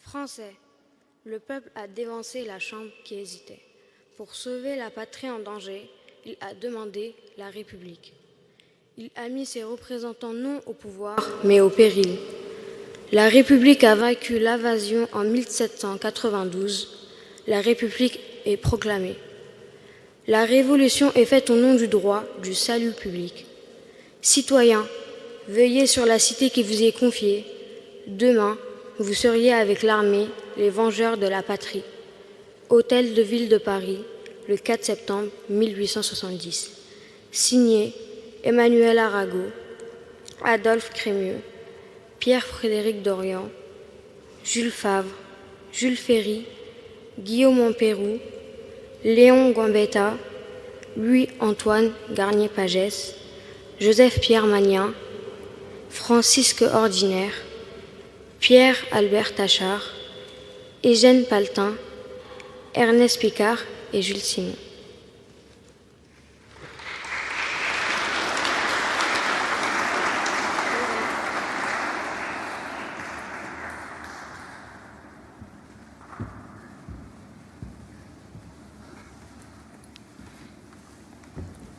Français, le peuple a dévancé la Chambre qui hésitait. Pour sauver la patrie en danger, il a demandé la République. Il a mis ses représentants non au pouvoir, mais au péril. La République a vaincu l'invasion en 1792. La République est proclamée. La Révolution est faite au nom du droit, du salut public. Citoyens, veillez sur la cité qui vous est confiée. Demain, vous seriez avec l'armée, les vengeurs de la patrie. Hôtel de Ville de Paris, le 4 septembre 1870. Signé Emmanuel Arago, Adolphe Crémieux, Pierre-Frédéric Dorian, Jules Favre, Jules Ferry, Guillaume Montpérou, Léon Gambetta, Louis-Antoine Garnier-Pagès, Joseph-Pierre Magnin, Francisque Ordinaire, Pierre-Albert Tachard, Eugène Paltin, Ernest Picard et Jules Simon.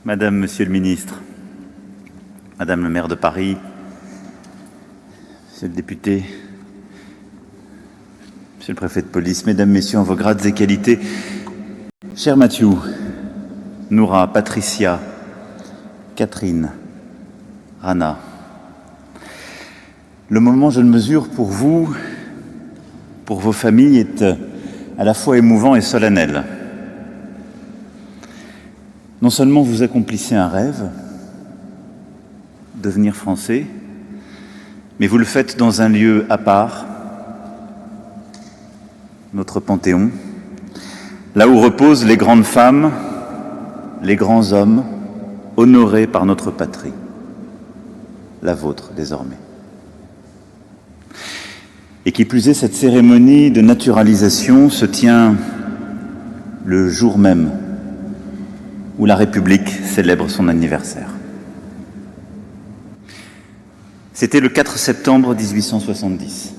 Madame, Monsieur le Ministre, Madame le maire de Paris, Monsieur le député, Monsieur le préfet de police, Mesdames, Messieurs, en vos grades et qualités, cher Mathieu, Noura, Patricia, Catherine, Rana, le moment, je le mesure, pour vous, pour vos familles, est à la fois émouvant et solennel. Non seulement vous accomplissez un rêve, devenir français, mais vous le faites dans un lieu à part, notre Panthéon, là où reposent les grandes femmes, les grands hommes, honorés par notre patrie, la vôtre désormais. Et qui plus est, cette cérémonie de naturalisation se tient le jour même où la République célèbre son anniversaire. C'était le 4 septembre 1870.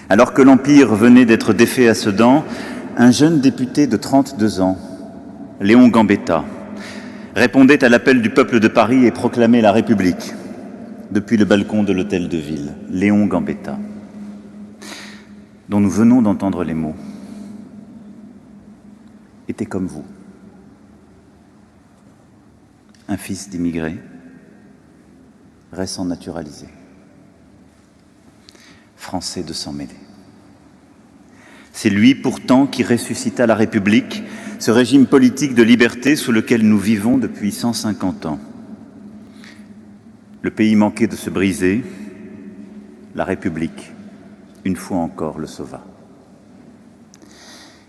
Alors que l'Empire venait d'être défait à Sedan, un jeune député de 32 ans, Léon Gambetta, répondait à l'appel du peuple de Paris et proclamait la République depuis le balcon de l'hôtel de ville. Léon Gambetta, dont nous venons d'entendre les mots, était comme vous. Un fils d'immigré, récent naturalisé, français de sang mêlé. C'est lui pourtant qui ressuscita la République, ce régime politique de liberté sous lequel nous vivons depuis 150 ans. Le pays manquait de se briser, la République, une fois encore, le sauva.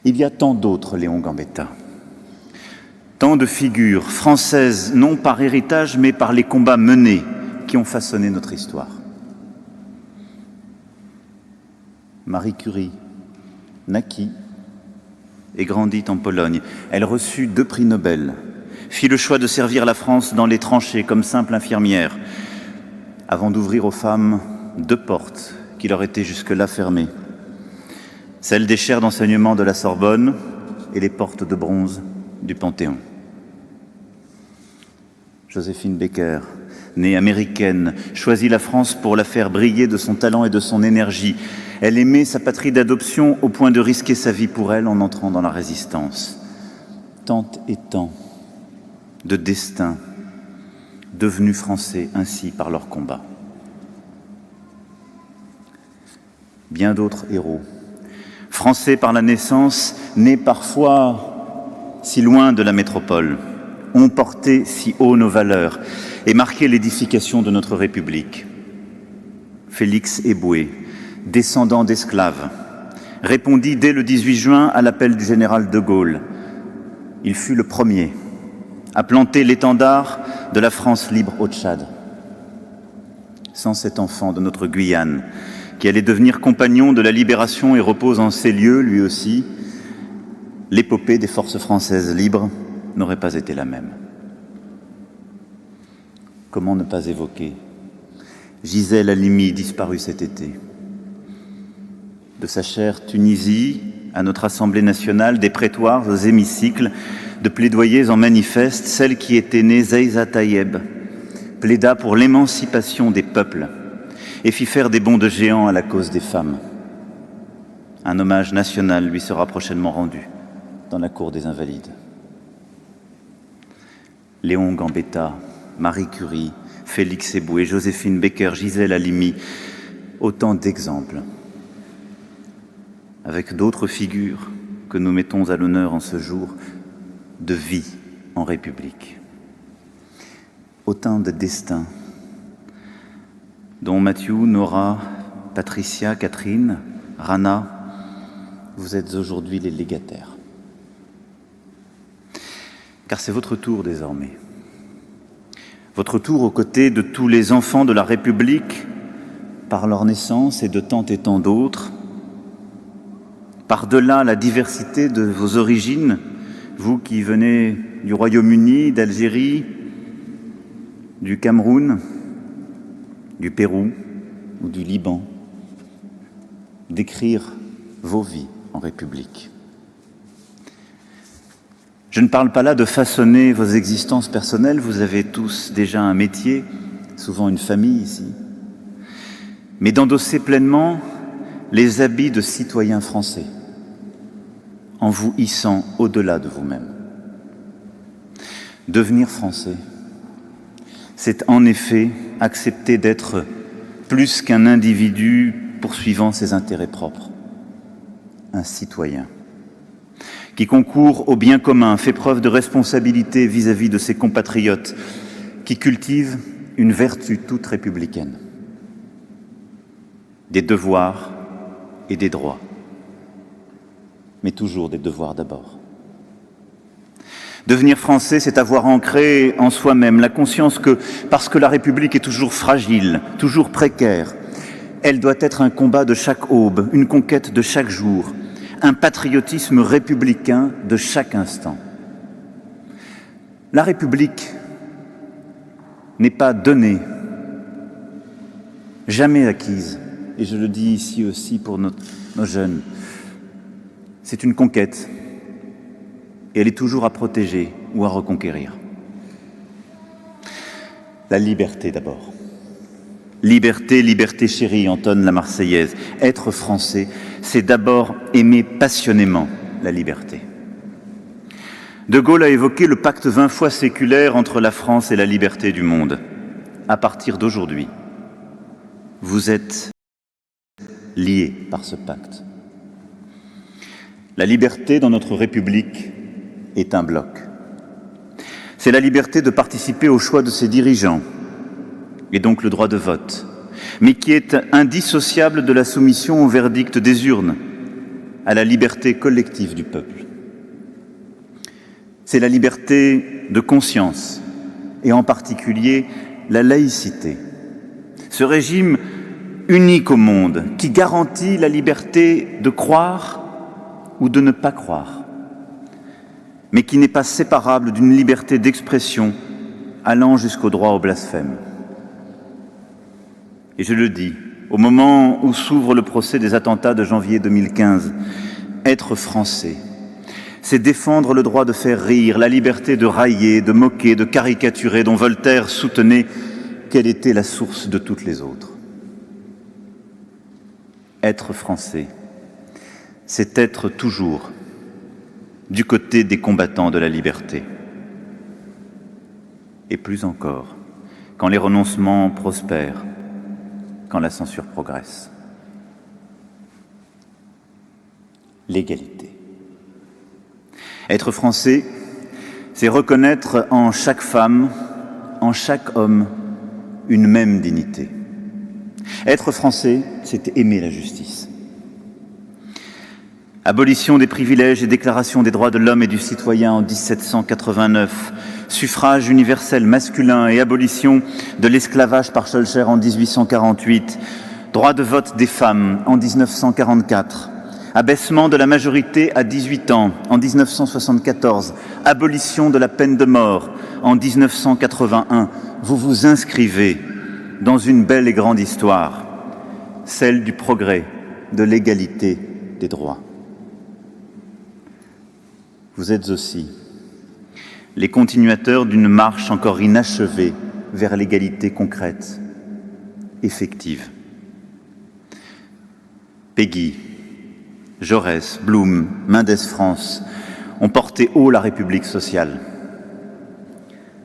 Il y a tant d'autres Léon Gambetta. Tant de figures françaises, non par héritage, mais par les combats menés qui ont façonné notre histoire. Marie Curie naquit et grandit en Pologne. Elle reçut 2 prix Nobel, fit le choix de servir la France dans les tranchées comme simple infirmière, avant d'ouvrir aux femmes 2 portes qui leur étaient jusque-là fermées. Celles des chaires d'enseignement de la Sorbonne et les portes de bronze du Panthéon. Joséphine Baker, née américaine, choisit la France pour la faire briller de son talent et de son énergie. Elle aimait sa patrie d'adoption au point de risquer sa vie pour elle en entrant dans la résistance. Tant et tant de destins devenus français ainsi par leur combat. Bien d'autres héros, français par la naissance, nés parfois si loin de la métropole, ont porté si haut nos valeurs et marqué l'édification de notre République. Félix Éboué, descendant d'esclaves, répondit dès le 18 juin à l'appel du général de Gaulle. Il fut le premier à planter l'étendard de la France libre au Tchad. Sans cet enfant de notre Guyane, qui allait devenir compagnon de la libération et repose en ces lieux, lui aussi, l'épopée des forces françaises libres n'aurait pas été la même. Comment ne pas évoquer Gisèle Halimi, disparue cet été, de sa chère Tunisie à notre Assemblée nationale, des prétoires aux hémicycles, de plaidoyers en manifeste, celle qui était née Zeïza Tayeb plaida pour l'émancipation des peuples et fit faire des bonds de géant à la cause des femmes. Un hommage national lui sera prochainement rendu dans la cour des Invalides. Léon Gambetta, Marie Curie, Félix Éboué, Joséphine Baker, Gisèle Halimi, autant d'exemples, avec d'autres figures que nous mettons à l'honneur en ce jour de vie en République. Autant de destins dont Mathieu, Nora, Patricia, Catherine, Rana, vous êtes aujourd'hui les légataires. Car c'est votre tour désormais. Votre tour aux côtés de tous les enfants de la République, par leur naissance et de tant et tant d'autres, par-delà la diversité de vos origines, vous qui venez du Royaume-Uni, d'Algérie, du Cameroun, du Pérou ou du Liban, d'écrire vos vies en République. Je ne parle pas là de façonner vos existences personnelles, vous avez tous déjà un métier, souvent une famille ici, mais d'endosser pleinement les habits de citoyens français, en vous hissant au-delà de vous-même. Devenir français, c'est en effet accepter d'être plus qu'un individu poursuivant ses intérêts propres, un citoyen qui concourt au bien commun, fait preuve de responsabilité vis-à-vis de ses compatriotes, qui cultive une vertu toute républicaine, des devoirs et des droits, mais toujours des devoirs d'abord. Devenir français, c'est avoir ancré en soi-même la conscience que, parce que la République est toujours fragile, toujours précaire, elle doit être un combat de chaque aube, une conquête de chaque jour, un patriotisme républicain de chaque instant. La République n'est pas donnée, jamais acquise, et je le dis ici aussi pour nos jeunes. C'est une conquête, et elle est toujours à protéger ou à reconquérir. La liberté d'abord. Liberté, liberté chérie, entonne la Marseillaise. Être français, c'est d'abord aimer passionnément la liberté. De Gaulle a évoqué le pacte 20 fois séculaire entre la France et la liberté du monde. À partir d'aujourd'hui, vous êtes liés par ce pacte. La liberté dans notre République est un bloc. C'est la liberté de participer au choix de ses dirigeants, et donc le droit de vote, mais qui est indissociable de la soumission au verdict des urnes, à la liberté collective du peuple. C'est la liberté de conscience, et en particulier la laïcité. Ce régime unique au monde, qui garantit la liberté de croire ou de ne pas croire, mais qui n'est pas séparable d'une liberté d'expression allant jusqu'au droit au blasphème. Et je le dis, au moment où s'ouvre le procès des attentats de janvier 2015, être français, c'est défendre le droit de faire rire, la liberté de railler, de moquer, de caricaturer, dont Voltaire soutenait qu'elle était la source de toutes les autres. Être français, c'est être toujours du côté des combattants de la liberté. Et plus encore, quand les renoncements prospèrent, quand la censure progresse. L'égalité. Être français, c'est reconnaître en chaque femme, en chaque homme, une même dignité. Être français, c'est aimer la justice. Abolition des privilèges et déclaration des droits de l'homme et du citoyen en 1789, suffrage universel masculin et abolition de l'esclavage par Schœlcher en 1848, droit de vote des femmes en 1944, abaissement de la majorité à 18 ans en 1974, abolition de la peine de mort en 1981. Vous vous inscrivez dans une belle et grande histoire, celle du progrès, de l'égalité des droits. Vous êtes aussi les continuateurs d'une marche encore inachevée vers l'égalité concrète, effective. Péguy, Jaurès, Blum, Mendès France ont porté haut la République sociale.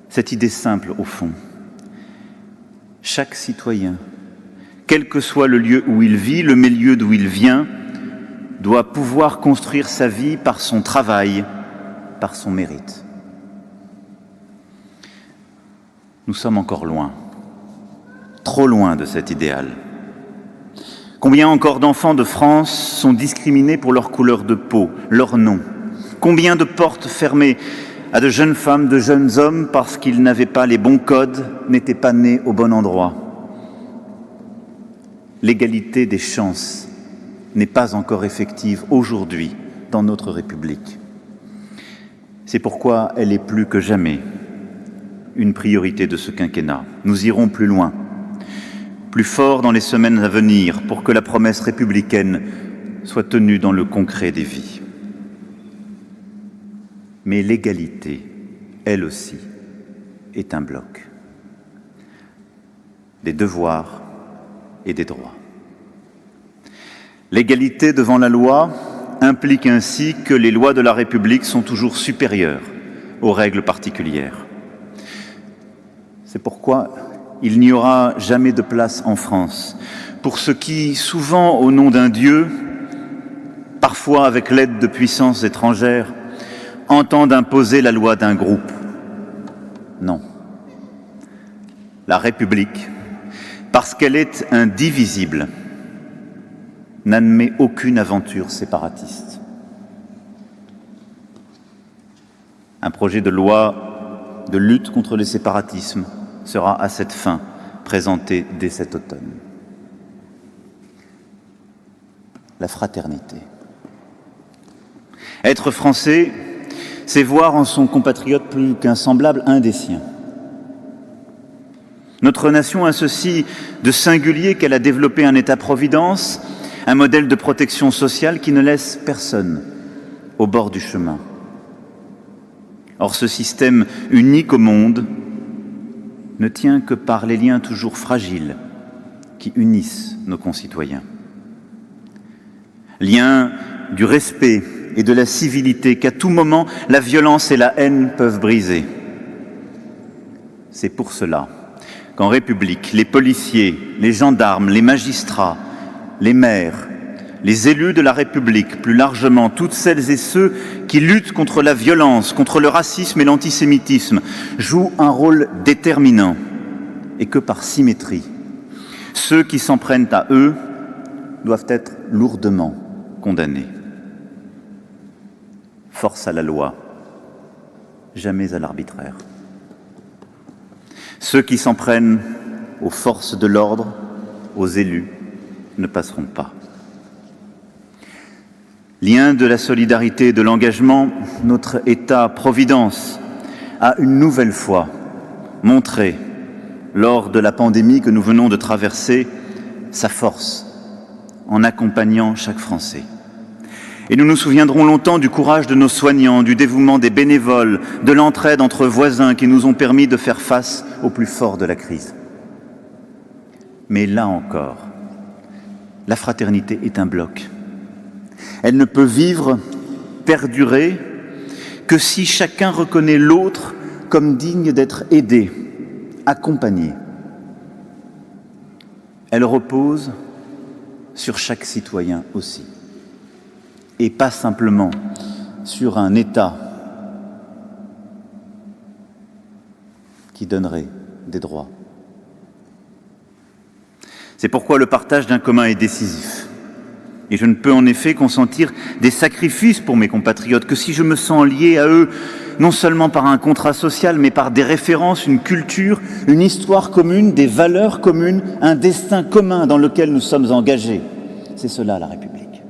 Cette idée simple, au fond, chaque citoyen, quel que soit le lieu où il vit, le milieu d'où il vient, doit pouvoir construire sa vie par son travail, par son mérite. Nous sommes encore loin, trop loin de cet idéal. Combien encore d'enfants de France sont discriminés pour leur couleur de peau, leur nom? Combien de portes fermées à de jeunes femmes, de jeunes hommes parce qu'ils n'avaient pas les bons codes, n'étaient pas nés au bon endroit? L'égalité des chances n'est pas encore effective aujourd'hui dans notre République. C'est pourquoi elle est plus que jamais une priorité de ce quinquennat. Nous irons plus loin, plus fort dans les semaines à venir pour que la promesse républicaine soit tenue dans le concret des vies. Mais l'égalité, elle aussi, est un bloc. Des devoirs et des droits. L'égalité devant la loi implique ainsi que les lois de la République sont toujours supérieures aux règles particulières. C'est pourquoi il n'y aura jamais de place en France pour ceux qui, souvent au nom d'un Dieu, parfois avec l'aide de puissances étrangères, entendent imposer la loi d'un groupe. Non. La République, parce qu'elle est indivisible, n'admet aucune aventure séparatiste. Un projet de loi de lutte contre les séparatismes sera à cette fin présenté dès cet automne. La fraternité. Être français, c'est voir en son compatriote plus qu'un semblable, un des siens. Notre nation a ceci de singulier qu'elle a développé un État-providence, un modèle de protection sociale qui ne laisse personne au bord du chemin. Or, ce système unique au monde ne tient que par les liens toujours fragiles qui unissent nos concitoyens. Liens du respect et de la civilité qu'à tout moment la violence et la haine peuvent briser. C'est pour cela qu'en République, les policiers, les gendarmes, les magistrats, les maires, les élus de la République, plus largement, toutes celles et ceux qui luttent contre la violence, contre le racisme et l'antisémitisme, jouent un rôle déterminant et que par symétrie, ceux qui s'en prennent à eux doivent être lourdement condamnés. Force à la loi, jamais à l'arbitraire. Ceux qui s'en prennent aux forces de l'ordre, aux élus, ne passeront pas. Lien de la solidarité et de l'engagement, notre État-providence a une nouvelle fois montré, lors de la pandémie que nous venons de traverser, sa force en accompagnant chaque Français. Et nous nous souviendrons longtemps du courage de nos soignants, du dévouement des bénévoles, de l'entraide entre voisins qui nous ont permis de faire face au plus fort de la crise. Mais là encore, la fraternité est un bloc. Elle ne peut vivre, perdurer, que si chacun reconnaît l'autre comme digne d'être aidé, accompagné. Elle repose sur chaque citoyen aussi, et pas simplement sur un État qui donnerait des droits. C'est pourquoi le partage d'un commun est décisif. Et je ne peux en effet consentir des sacrifices pour mes compatriotes que si je me sens lié à eux, non seulement par un contrat social, mais par des références, une culture, une histoire commune, des valeurs communes, un destin commun dans lequel nous sommes engagés. C'est cela la République.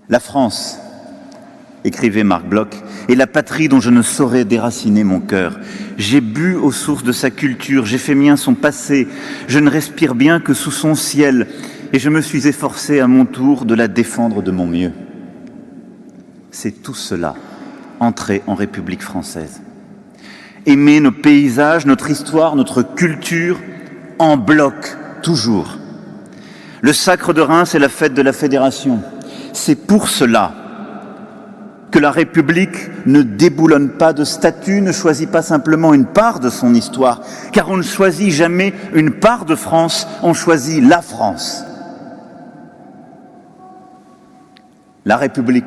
La France, écrivait Marc Bloch, est la patrie dont je ne saurais déraciner mon cœur. J'ai bu aux sources de sa culture, j'ai fait mien son passé, je ne respire bien que sous son ciel. et je me suis efforcé à mon tour de la défendre de mon mieux. C'est tout cela, entrer en République française. Aimer nos paysages, notre histoire, notre culture, en bloc, toujours. Le Sacre de Reims est la fête de la Fédération. C'est pour cela que la République ne déboulonne pas de statut, ne choisit pas simplement une part de son histoire, car on ne choisit jamais une part de France, on choisit la France. La République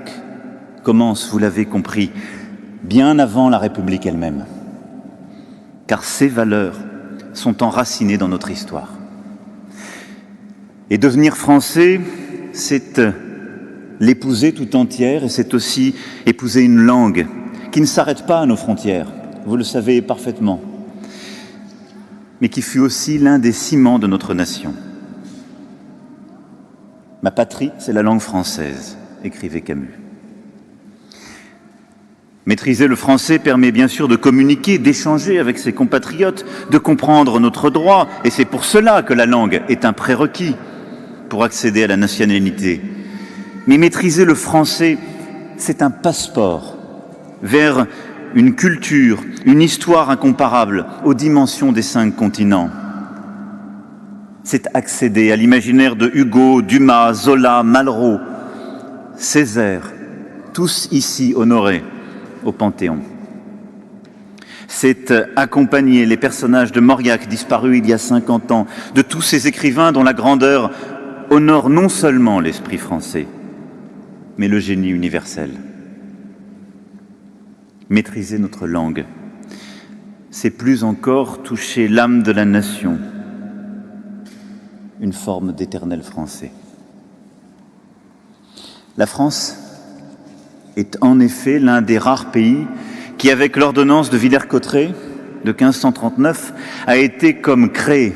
commence, vous l'avez compris, bien avant la République elle-même, car ses valeurs sont enracinées dans notre histoire. Et devenir français, c'est l'épouser tout entière, et c'est aussi épouser une langue qui ne s'arrête pas à nos frontières, vous le savez parfaitement, mais qui fut aussi l'un des ciments de notre nation. Ma patrie, c'est la langue française, écrivait Camus. Maîtriser le français permet bien sûr de communiquer, d'échanger avec ses compatriotes, de comprendre notre droit, et c'est pour cela que la langue est un prérequis pour accéder à la nationalité. Mais maîtriser le français, c'est un passeport vers une culture, une histoire incomparable aux dimensions des 5 continents. C'est accéder à l'imaginaire de Hugo, Dumas, Zola, Malraux, Césaire, tous ici honorés au Panthéon. C'est accompagner les personnages de Mauriac, disparus il y a 50 ans, de tous ces écrivains dont la grandeur honore non seulement l'esprit français, mais le génie universel. Maîtriser notre langue, c'est plus encore toucher l'âme de la nation, une forme d'éternel français. La France est en effet l'un des rares pays qui, avec l'ordonnance de Villers-Cotterêts de 1539, a été comme créé,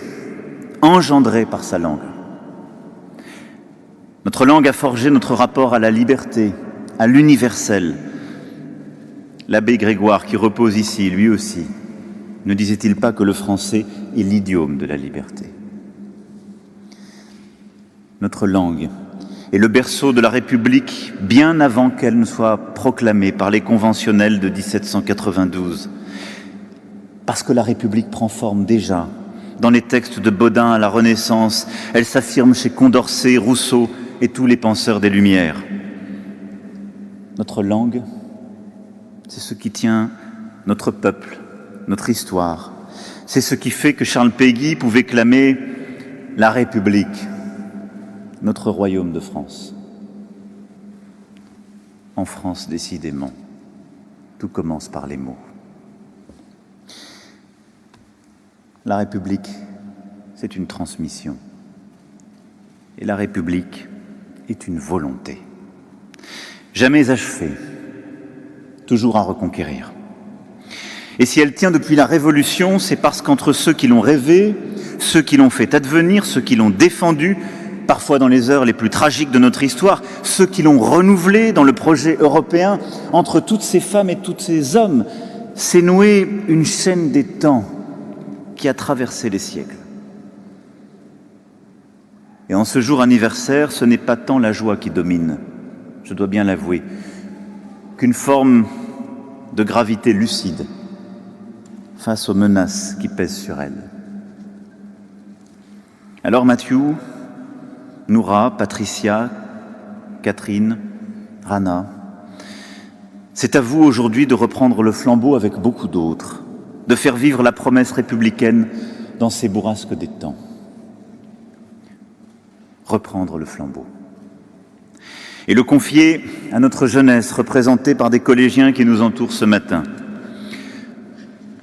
engendré par sa langue. Notre langue a forgé notre rapport à la liberté, à l'universel. L'abbé Grégoire, qui repose ici, lui aussi, ne disait-il pas que le français est l'idiome de la liberté? Notre langue est le berceau de la République bien avant qu'elle ne soit proclamée par les conventionnels de 1792. Parce que la République prend forme déjà dans les textes de Bodin à la Renaissance, elle s'affirme chez Condorcet, Rousseau et tous les penseurs des Lumières. Notre langue, c'est ce qui tient notre peuple, notre histoire. C'est ce qui fait que Charles Péguy pouvait clamer la République, notre royaume de France. En France, décidément, tout commence par les mots. La République, c'est une transmission. Et la République est une volonté. Jamais achevée, toujours à reconquérir. Et si elle tient depuis la Révolution, c'est parce qu'entre ceux qui l'ont rêvé, ceux qui l'ont fait advenir, ceux qui l'ont défendu, parfois dans les heures les plus tragiques de notre histoire, ceux qui l'ont renouvelé dans le projet européen, entre toutes ces femmes et tous ces hommes, s'est nouée une chaîne des temps qui a traversé les siècles. Et en ce jour anniversaire, ce n'est pas tant la joie qui domine, je dois bien l'avouer, qu'une forme de gravité lucide face aux menaces qui pèsent sur elle. Alors Mathieu, Noura, Patricia, Catherine, Rana, c'est à vous aujourd'hui de reprendre le flambeau avec beaucoup d'autres, de faire vivre la promesse républicaine dans ces bourrasques des temps. Reprendre le flambeau. Et le confier à notre jeunesse, représentée par des collégiens qui nous entourent ce matin.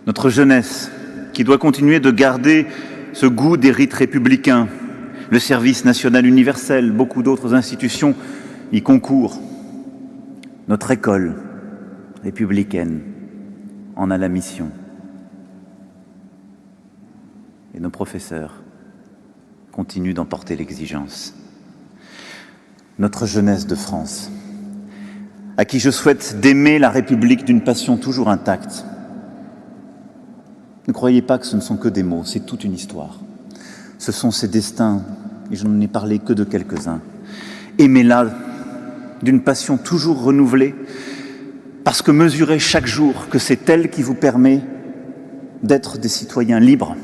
Notre jeunesse qui doit continuer de garder ce goût des rites républicains, le service national universel, beaucoup d'autres institutions y concourent. Notre école républicaine en a la mission. Et nos professeurs continuent d'en porter l'exigence. Notre jeunesse de France, à qui je souhaite d'aimer la République d'une passion toujours intacte. Ne croyez pas que ce ne sont que des mots, c'est toute une histoire. Ce sont ces destins et je n'en ai parlé que de quelques-uns. Aimez-la d'une passion toujours renouvelée, parce que mesurez chaque jour que c'est elle qui vous permet d'être des citoyens libres.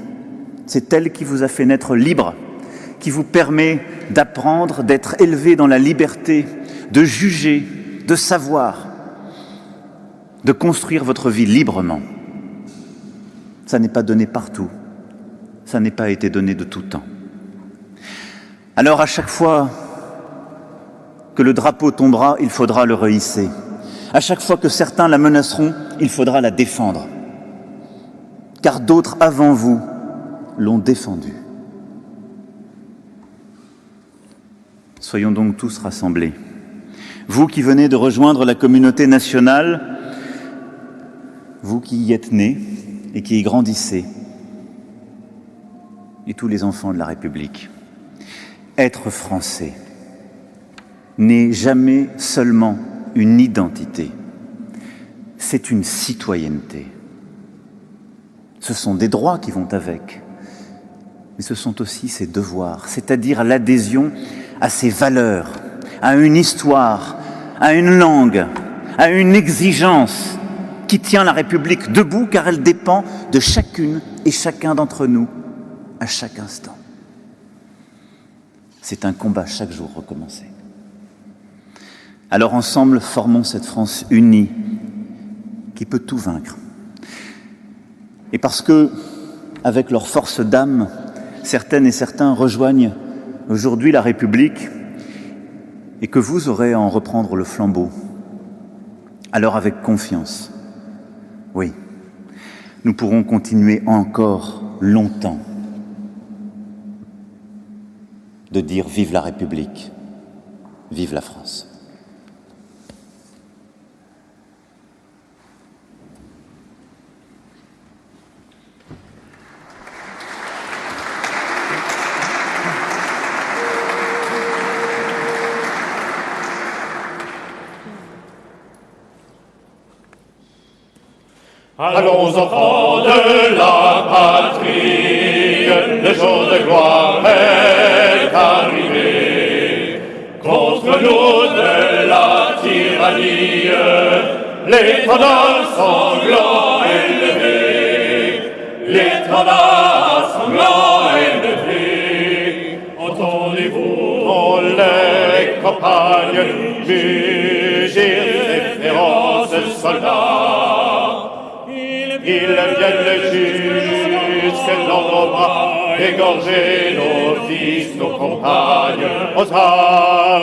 C'est elle qui vous a fait naître libre, qui vous permet d'apprendre, d'être élevé dans la liberté, de juger, de savoir, de construire votre vie librement. Ça n'est pas donné partout, ça n'est pas été donné de tout temps. Alors à chaque fois que le drapeau tombera, il faudra le rehisser. À chaque fois que certains la menaceront, il faudra la défendre. Car d'autres avant vous l'ont défendue. Soyons donc tous rassemblés. Vous qui venez de rejoindre la communauté nationale, vous qui y êtes nés et qui y grandissez, et tous les enfants de la République, être français n'est jamais seulement une identité, c'est une citoyenneté. Ce sont des droits qui vont avec, mais ce sont aussi ses devoirs, c'est-à-dire l'adhésion à ses valeurs, à une histoire, à une langue, à une exigence qui tient la République debout car elle dépend de chacune et chacun d'entre nous à chaque instant. C'est un combat chaque jour recommencé. Alors ensemble, formons cette France unie qui peut tout vaincre. Et parce que, avec leur force d'âme, certaines et certains rejoignent aujourd'hui la République et que vous aurez à en reprendre le flambeau, alors avec confiance, oui, nous pourrons continuer encore longtemps de dire vive la République, vive la France. Allons enfants de la patrie, le jour de gloire est arrivé. Contre nous de la tyrannie, l'étendard sanglant élevé, l'étendard sanglant élevé. Entendez-vous, on les campagnes, mugir les féroces soldats. Ils viennent jusque dans nos bras, égorger nos fils, nos compagnes, aux arts.